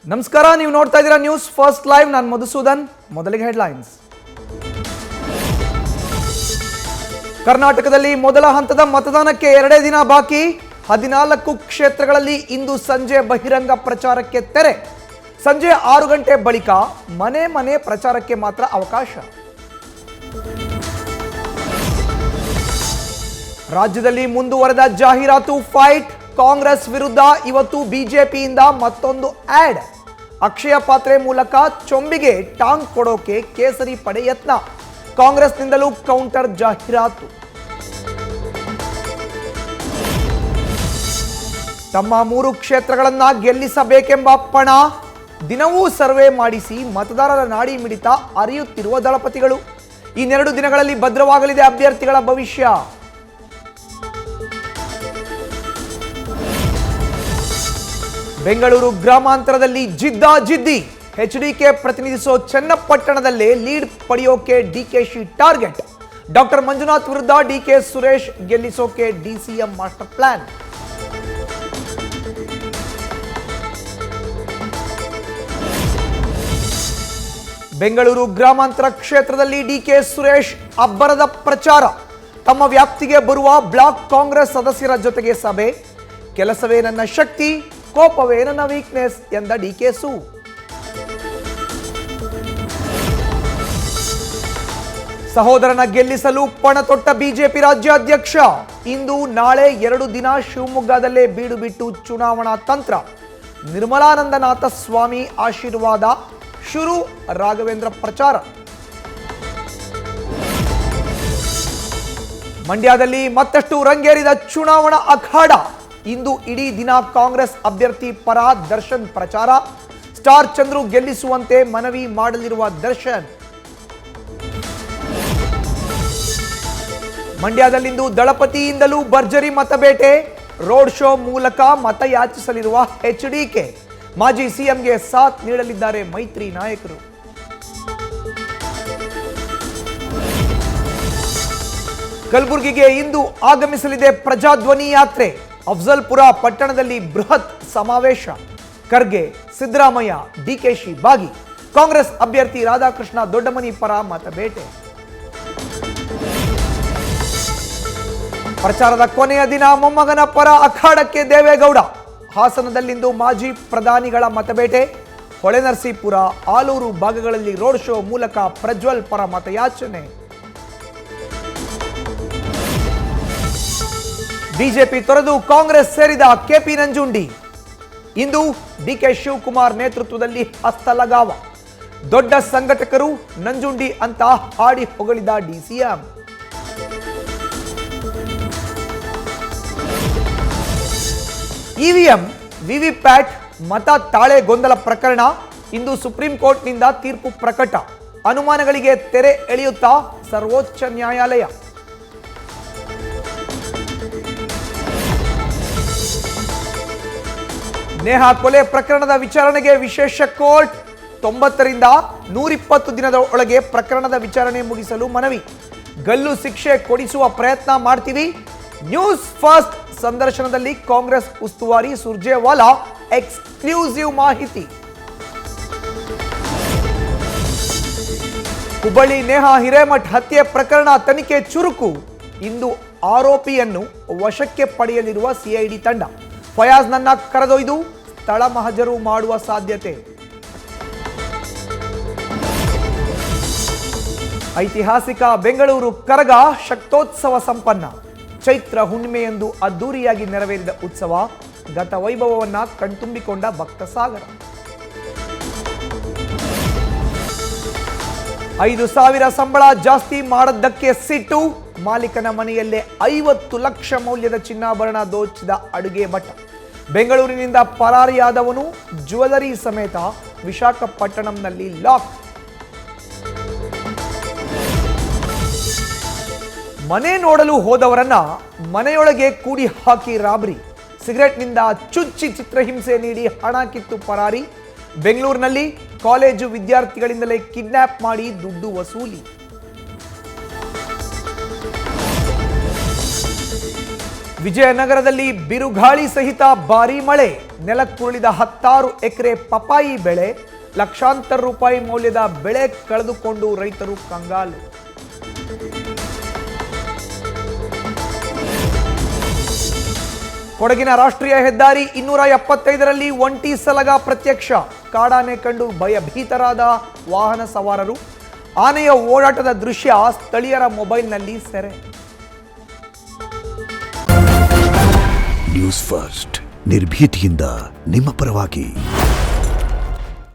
ನಮಸ್ಕಾರ, ನೀವು ನೋಡ್ತಾ ಇದ್ದೀರಾ ನ್ಯೂಸ್ ಫಸ್ಟ್ ಲೈವ್. ನಾನು ಮಧುಸೂದನ್. ಮೊದಲಿಗೆ ಹೆಡ್ಲೈನ್ಸ್. ಕರ್ನಾಟಕದಲ್ಲಿ ಮೊದಲ ಹಂತದ ಮತದಾನಕ್ಕೆ 2 ದಿನ ಬಾಕಿ. 14 ಕ್ಷೇತ್ರಗಳಲ್ಲಿ ಇಂದು ಸಂಜೆ ಬಹಿರಂಗ ಪ್ರಚಾರಕ್ಕೆ ತೆರೆ. ಸಂಜೆ 6 ಗಂಟೆ ಬಳಿಕ ಮನೆ ಮನೆ ಪ್ರಚಾರಕ್ಕೆ ಮಾತ್ರ ಅವಕಾಶ. ರಾಜ್ಯದಲ್ಲಿ ಮುಂದುವರೆದ ಜಾಹೀರಾತು ಫೈಟ್. ಕಾಂಗ್ರೆಸ್ ವಿರುದ್ಧ ಇವತ್ತು ಬಿಜೆಪಿಯಿಂದ ಮತ್ತೊಂದು ಆಡ್. ಅಕ್ಷಯ ಪಾತ್ರೆ ಮೂಲಕ ಚೊಂಬಿಗೆ ಟಾಂಗ್ ಕೊಡೋಕೆ ಕೇಸರಿ ಪಡೆ ಯತ್ನ. ಕಾಂಗ್ರೆಸ್ನಿಂದಲೂ ಕೌಂಟರ್ ಜಾಹೀರಾತು. ತಮ್ಮ 3 ಕ್ಷೇತ್ರಗಳನ್ನ ಗೆಲ್ಲಿಸಬೇಕೆಂಬ ಪಣ. ದಿನವೂ ಸರ್ವೆ ಮಾಡಿಸಿ ಮತದಾರರ ನಾಡಿ ಮಿಡಿತ ಅರಿಯುತ್ತಿರುವ ದಳಪತಿಗಳು. ಇನ್ನೆರಡು ದಿನಗಳಲ್ಲಿ ಭದ್ರವಾಗಲಿದೆ ಅಭ್ಯರ್ಥಿಗಳ ಭವಿಷ್ಯ. ಬೆಂಗಳೂರು ಗ್ರಾಮಾಂತರದಲ್ಲಿ ಜಿದ್ದಿ. ಎಚ್ಡಿಕೆ ಪ್ರತಿನಿಧಿಸೋ ಚನ್ನಪಟ್ಟಣದಲ್ಲೇ ಲೀಡ್ ಪಡೆಯೋಕೆ ಡಿಕೆಶಿ ಟಾರ್ಗೆಟ್. ಡಾಕ್ಟರ್ ಮಂಜುನಾಥ್ ವಿರುದ್ಧ ಡಿಕೆ ಸುರೇಶ್ ಗೆಲ್ಲಿಸೋಕೆ ಡಿಸಿಎಂ ಮಾಸ್ಟರ್ ಪ್ಲಾನ್. ಬೆಂಗಳೂರು ಗ್ರಾಮಾಂತರ ಕ್ಷೇತ್ರದಲ್ಲಿ ಡಿಕೆ ಸುರೇಶ್ ಅಬ್ಬರದ ಪ್ರಚಾರ. ತಮ್ಮ ವ್ಯಾಪ್ತಿಗೆ ಬರುವ ಬ್ಲಾಕ್ ಕಾಂಗ್ರೆಸ್ ಸದಸ್ಯರ ಜೊತೆಗೆ ಸಭೆ. ಕೆಲಸವೇ ನನ್ನ ಶಕ್ತಿ, ಕೋಪವೇ ನನ್ನ ವೀಕ್ನೆಸ್ ಎಂದ ಡಿಕೆಸು. ಸಹೋದರನ ಗೆಲ್ಲಿಸಲು ಪಣ ತೊಟ್ಟ ಬಿಜೆಪಿ ರಾಜ್ಯಾಧ್ಯಕ್ಷ. ಇಂದು ನಾಳೆ 2 ದಿನ ಶಿವಮೊಗ್ಗದಲ್ಲೇ ಬೀಡು ಬಿಟ್ಟು ಚುನಾವಣಾ ತಂತ್ರ. ನಿರ್ಮಲಾನಂದನಾಥ ಸ್ವಾಮಿ ಆಶೀರ್ವಾದ ಶುರು. ರಾಘವೇಂದ್ರ ಪ್ರಚಾರ. ಮಂಡ್ಯದಲ್ಲಿ ಮತ್ತಷ್ಟು ರಂಗೇರಿದ ಚುನಾವಣಾ ಅಖಾಡ. ಇಂದು ಇಡೀ ದಿನ ಕಾಂಗ್ರೆಸ್ ಅಭ್ಯರ್ಥಿ ಪರ ದರ್ಶನ್ ಪ್ರಚಾರ. ಸ್ಟಾರ್ ಚಂದ್ರು ಗೆಲ್ಲಿಸುವಂತೆ ಮನವಿ ಮಾಡಲಿರುವ ದರ್ಶನ್. ಮಂಡ್ಯದಲ್ಲಿಂದು ದಳಪತಿಯಿಂದಲೂ ಭರ್ಜರಿ ಮತಬೇಟೆ. ರೋಡ್ ಶೋ ಮೂಲಕ ಮತ ಯಾಚಿಸಲಿರುವ ಎಚ್ಡಿಕೆ. ಮಾಜಿ ಸಿಎಂಗೆ ಸಾಥ್ ನೀಡಲಿದ್ದಾರೆ ಮೈತ್ರಿ ನಾಯಕರು. ಕಲಬುರಗಿಗೆ ಇಂದು ಆಗಮಿಸಲಿದೆ ಪ್ರಜಾಧ್ವನಿ ಯಾತ್ರೆ. ಅಫ್ಜಲ್ಪುರ ಪಟ್ಟಣದಲ್ಲಿ ಬೃಹತ್ ಸಮಾವೇಶ. ಖರ್ಗೆ, ಸಿದ್ದರಾಮಯ್ಯ, ಡಿಕೆಶಿ ಭಾಗಿ. ಕಾಂಗ್ರೆಸ್ ಅಭ್ಯರ್ಥಿ ರಾಧಾಕೃಷ್ಣ ದೊಡ್ಡಮನಿ ಪರ ಮತಬೇಟೆ. ಪ್ರಚಾರದ ಕೊನೆಯ ದಿನ ಮೊಮ್ಮಗನ ಪರ ಅಖಾಡಕ್ಕೆ ದೇವೇಗೌಡ. ಹಾಸನದಲ್ಲಿಂದು ಮಾಜಿ ಪ್ರಧಾನಿಗಳ ಮತಬೇಟೆ. ಹೊಳೆನರಸೀಪುರ, ಆಲೂರು ಭಾಗಗಳಲ್ಲಿ ರೋಡ್ ಶೋ ಮೂಲಕ ಪ್ರಜ್ವಲ್ ಪರ ಮತಯಾಚನೆ. ಬಿಜೆಪಿ ತೊರೆದು ಕಾಂಗ್ರೆಸ್ ಸೇರಿದ ಕೆಪಿ ನಂಜುಂಡಿ. ಇಂದು ಡಿಕೆ ಶಿವಕುಮಾರ್ ನೇತೃತ್ವದಲ್ಲಿ ಹಸ್ತಲಗಾವ. ದೊಡ್ಡ ಸಂಘಟಕರು ನಂಜುಂಡಿ ಅಂತ ಹಾಡಿ ಹೊಗಳಿದ ಡಿಸಿಎಂ. ಇವಿಎಂ, ವಿವಿಪ್ಯಾಟ್ ಮತ ತಾಳೆ ಗೊಂದಲ ಪ್ರಕರಣ. ಇಂದು ಸುಪ್ರೀಂ ಕೋರ್ಟ್ನಿಂದ ತೀರ್ಪು ಪ್ರಕಟ. ಅನುಮಾನಗಳಿಗೆ ತೆರೆ ಎಳೆಯುತ್ತಾ ಸರ್ವೋಚ್ಚ ನ್ಯಾಯಾಲಯ. ನೇಹಾ ಕೊಲೆ ಪ್ರಕರಣದ ವಿಚಾರಣೆಗೆ ವಿಶೇಷ ಕೋರ್ಟ್. 90ರಿಂದ 120 ದಿನದ ಒಳಗೆ ಪ್ರಕರಣದ ವಿಚಾರಣೆ ಮುಗಿಸಲು ಮನವಿ. ಗಲ್ಲು ಶಿಕ್ಷೆ ಕೊಡಿಸುವ ಪ್ರಯತ್ನ ಮಾಡ್ತೀವಿ. ನ್ಯೂಸ್ ಫಸ್ಟ್ ಸಂದರ್ಶನದಲ್ಲಿ ಕಾಂಗ್ರೆಸ್ ಉಸ್ತುವಾರಿ ಸುರ್ಜೇವಾಲಾ ಎಕ್ಸ್ಕ್ಲೂಸಿವ್ ಮಾಹಿತಿ. ಹುಬ್ಬಳ್ಳಿ ನೇಹಾ ಹಿರೇಮಠ್ ಹತ್ಯೆ ಪ್ರಕರಣ ತನಿಖೆ ಚುರುಕು. ಇಂದು ಆರೋಪಿಯನ್ನು ವಶಕ್ಕೆ ಪಡೆಯಲಿರುವ ಸಿಐಡಿ ತಂಡ. ಫಯಾಜ್ನನ್ನ ಕರೆದೊಯ್ದು ಸ್ಥಳ ಮಹಜರು ಮಾಡುವ ಸಾಧ್ಯತೆ. ಐತಿಹಾಸಿಕ ಬೆಂಗಳೂರು ಕರಗ ಶಕ್ತೋತ್ಸವ ಸಂಪನ್ನ. ಚೈತ್ರ ಹುಣ್ಣಿಮೆಯಂದು ಅದ್ದೂರಿಯಾಗಿ ನೆರವೇರಿದ ಉತ್ಸವ. ಗತ ವೈಭವವನ್ನ ಕಣ್ತುಂಬಿಕೊಂಡ ಭಕ್ತ ಸಾಗರ. 5,000 ಸಂಬಳ ಜಾಸ್ತಿ ಮಾಡದ್ದಕ್ಕೆ ಸಿಟ್ಟು. ಮಾಲೀಕನ ಮನೆಯಲ್ಲೇ 50 ಲಕ್ಷ ಮೌಲ್ಯದ ಚಿನ್ನಾಭರಣ ದೋಚಿದ ಅಡುಗೆ ಭಟ್ಟ. ಬೆಂಗಳೂರಿನಿಂದ ಪರಾರಿಯಾದವನು ಜ್ಯುವೆಲರಿ ಸಮೇತ ವಿಶಾಖಪಟ್ಟಣಂನಲ್ಲಿ ಲಾಕ್. ಮನೆ ನೋಡಲು ಹೋದವರನ್ನ ಮನೆಯೊಳಗೆ ಕೂಡಿ ಹಾಕಿ ರಾಬರಿ. ಸಿಗರೆಟ್ನಿಂದ ಚುಚ್ಚಿ ಚಿತ್ರಹಿಂಸೆ ನೀಡಿ ಹಣ ಕಿತ್ತು ಪರಾರಿ. ಬೆಂಗಳೂರಿನಲ್ಲಿ ಕಾಲೇಜು ವಿದ್ಯಾರ್ಥಿಗಳಿಂದಲೇ ಕಿಡ್ನಾಪ್ ಮಾಡಿ ದುಡ್ಡು ವಸೂಲಿ. ವಿಜಯನಗರದಲ್ಲಿ ಬಿರುಗಾಳಿ ಸಹಿತ ಭಾರೀ ಮಳೆ, ನೆಲಕ್ಕುರುಳಿದ 10 ಎಕರೆ ಪಪಾಯಿ ಬೆಳೆ, ಲಕ್ಷಾಂತರ ರೂಪಾಯಿ ಮೌಲ್ಯದ ಬೆಳೆ ಕಳೆದುಕೊಂಡು ರೈತರು ಕಂಗಾಲು. ಕೊಡಗಿನ ರಾಷ್ಟ್ರೀಯ ಹೆದ್ದಾರಿ 275ರಲ್ಲಿ ಒಂಟಿ ಸಲಗ ಪ್ರತ್ಯಕ್ಷ, ಕಾಡಾನೆ ಕಂಡು ಭಯಭೀತರಾದ ವಾಹನ ಸವಾರರು, ಆನೆಯ ಓಡಾಟದ ದೃಶ್ಯ ಸ್ಥಳೀಯರ ಮೊಬೈಲ್ನಲ್ಲಿ ಸೆರೆ. ನ್ಯೂಸ್ ಫಸ್ಟ್ ನಿರ್ಭೀತಿಯಿಂದ ನಿಮ್ಮ ಪರವಾಗಿ.